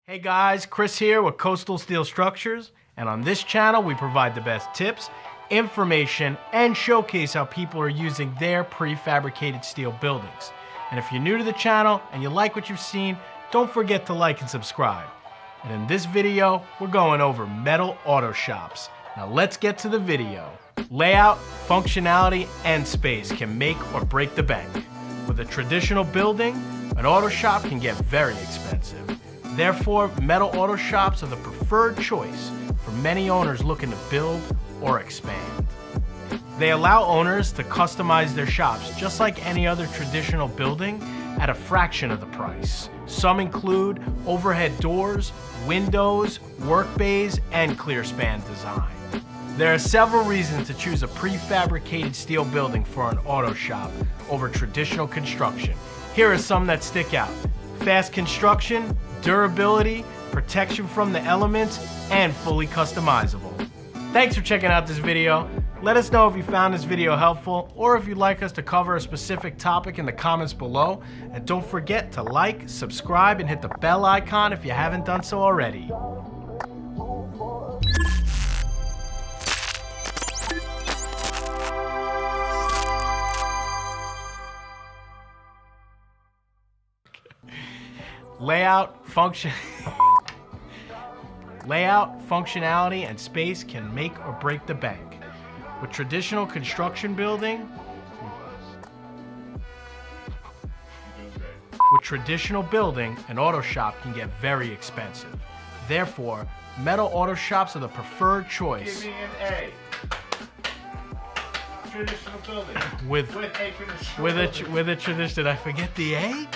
Hey guys, Chris here with Coastal Steel Structures, and on this channel we provide the best tips, information, and showcase how people are using their prefabricated steel buildings. And if you're new to the channel and you like what you've seen, don't forget to like and subscribe. And in this video, we're going over metal auto shops. Now let's get to the video. Layout, functionality, and space can make or break the bank. With a traditional building, an auto shop can get very expensive. Therefore, metal auto shops are the preferred choice for many owners looking to build or expand. They allow owners to customize their shops just like any other traditional building at a fraction of the price. Some include overhead doors, windows, work bays, and clear span design. There are several reasons to choose a prefabricated steel building for an auto shop over traditional construction. Here are some that stick out: fast construction, durability, protection from the elements, and fully customizable. Thanks for checking out this video. Let us know if you found this video helpful or if you'd like us to cover a specific topic in the comments below. And don't forget to like, subscribe, and hit the bell icon if you haven't done so already. Layout, functionality, and space can make or break the bank. With traditional construction building, an auto shop can get very expensive. Therefore, metal auto shops are the preferred choice. Give me an A. Traditional building. With a traditional a tradition. Did I forget the A?